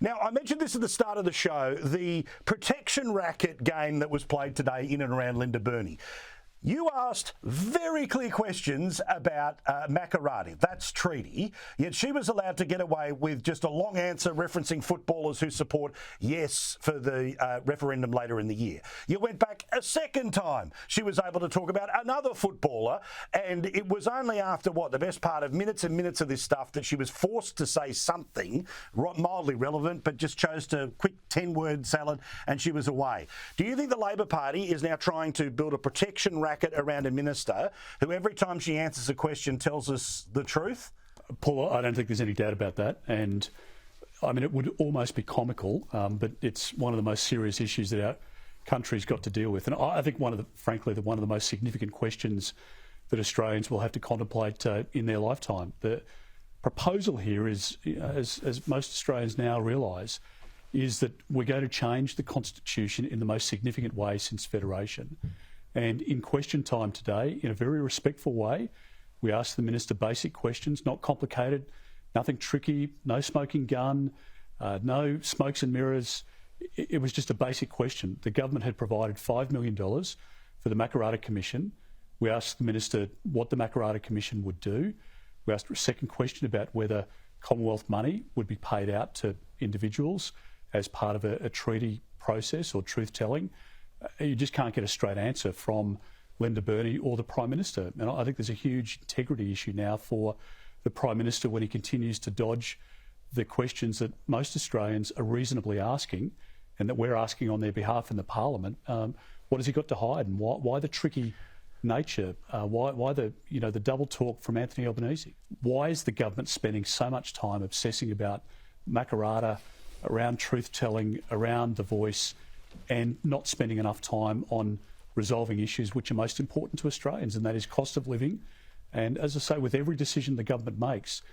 Now, I mentioned this at the start of the show, the protection racket game that was played today in and around Linda Burney. You asked very clear questions about Makarrati, that's treaty, yet she was allowed to get away with just a long answer referencing footballers who support yes for the referendum later in the year. You went back a second time. She was able to talk about another footballer, and it was only after, the best part of minutes and minutes of this stuff that she was forced to say something mildly relevant, but just chose to quick 10-word salad, and she was away. Do you think the Labor Party is now trying to build a protection racket around a minister who every time she answers a question tells us the truth? Paul, I don't think there's any doubt about that. And I mean, it would almost be comical, but it's one of the most serious issues that our country's got to deal with. And I think one of the most significant questions that Australians will have to contemplate in their lifetime. The proposal here is, as most Australians now realise, is that we're going to change the Constitution in the most significant way since Federation. And in question time today, in a very respectful way, we asked the Minister basic questions, not complicated, nothing tricky, no smoking gun, no smokes and mirrors. It was just a basic question. The government had provided $5 million for the Makarrati Commission. We asked the Minister what the Makarrati Commission would do. We asked her a second question about whether Commonwealth money would be paid out to individuals as part of a treaty process or truth-telling. You just can't get a straight answer from Linda Burney or the Prime Minister. And I think there's a huge integrity issue now for the Prime Minister when he continues to dodge the questions that most Australians are reasonably asking and that we're asking on their behalf in the Parliament. What has he got to hide, and why the tricky nature? Why the the double talk from Anthony Albanese? Why is the government spending so much time obsessing about Makarrati, around truth-telling, around the voice, and not spending enough time on resolving issues which are most important to Australians, and that is cost of living? And as I say, with every decision the government makes,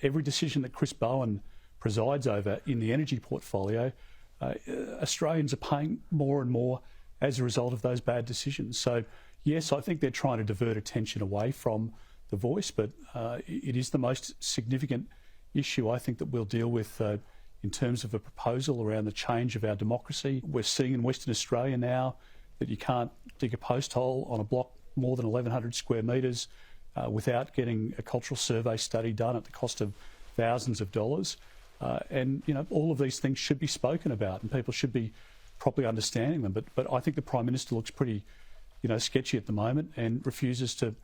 every decision that Chris Bowen presides over in the energy portfolio, Australians are paying more and more as a result of those bad decisions. So, yes, I think they're trying to divert attention away from the voice, but it is the most significant issue I think that we'll deal with in terms of a proposal around the change of our democracy. We're seeing in Western Australia now that you can't dig a post hole on a block more than 1,100 square metres without getting a cultural survey study done at the cost of thousands of dollars. And all of these things should be spoken about, and people should be properly understanding them. But I think the Prime Minister looks pretty, sketchy at the moment and refuses to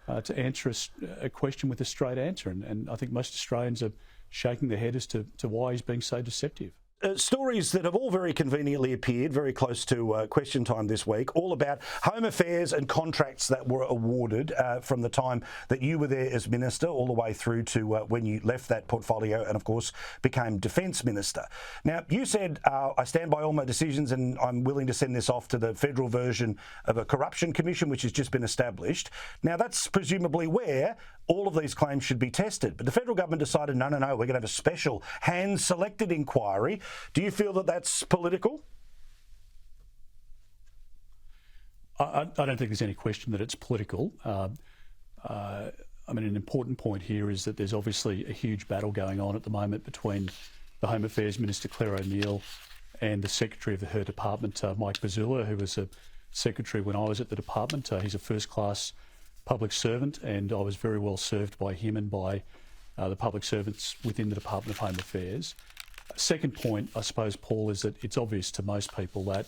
answer a question with a straight answer. And I think most Australians are shaking their head as to why he's being so deceptive. Stories that have all very conveniently appeared very close to question time this week, all about home affairs and contracts that were awarded from the time that you were there as Minister all the way through to when you left that portfolio and, of course, became Defence Minister. Now, you said, I stand by all my decisions and I'm willing to send this off to the federal version of a corruption commission, which has just been established. Now, that's presumably where all of these claims should be tested. But the federal government decided, no, we're going to have a special hand-selected inquiry. Do you feel that that's political? I don't think there's any question that it's political. I mean, an important point here is that there's obviously a huge battle going on at the moment between the Home Affairs Minister, Claire O'Neill, and the Secretary of her department, Mike Bazula, who was a secretary when I was at the department. He's a first-class public servant, and I was very well served by him and by the public servants within the Department of Home Affairs. Second point, I suppose, Paul, is that it's obvious to most people that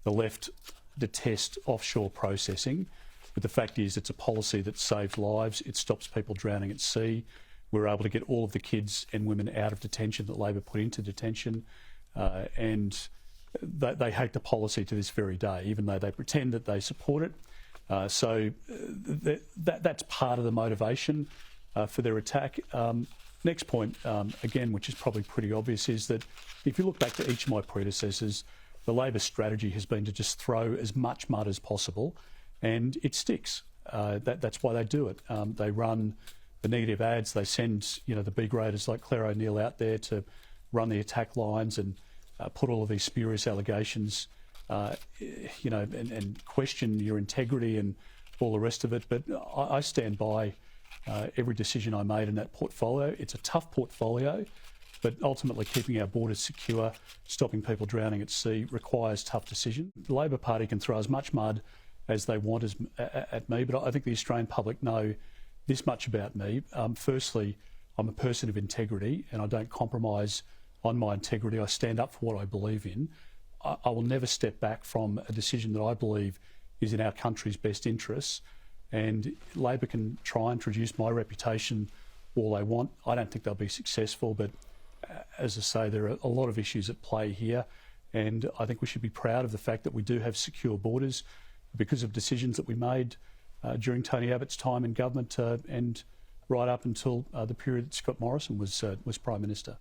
the left detest offshore processing, but the fact is it's a policy that saves lives. It stops people drowning at sea. We're able to get all of the kids and women out of detention that Labor put into detention, and they hate the policy to this very day, even though they pretend that they support it. So that's part of the motivation for their attack. Next point, again, which is probably pretty obvious, is that if you look back to each of my predecessors, the Labor strategy has been to just throw as much mud as possible, and it sticks. That's why they do it. They run the negative ads. They send the B graders like Claire O'Neill out there to run the attack lines and put all of these spurious allegations, and question your integrity and all the rest of it. But I stand by every decision I made in that portfolio. It's a tough portfolio, But ultimately, keeping our borders secure, stopping people drowning at sea requires tough decisions. The Labor Party can throw as much mud as they want at me, but I think the Australian public know this much about me. Firstly, I'm a person of integrity and I don't compromise on my integrity. I stand up for what I believe in. I will never step back from a decision that I believe is in our country's best interests. And Labor can try and reduce my reputation all they want. I don't think they'll be successful, but as I say, there are a lot of issues at play here. And I think we should be proud of the fact that we do have secure borders because of decisions that we made during Tony Abbott's time in government and right up until the period that Scott Morrison was Prime Minister.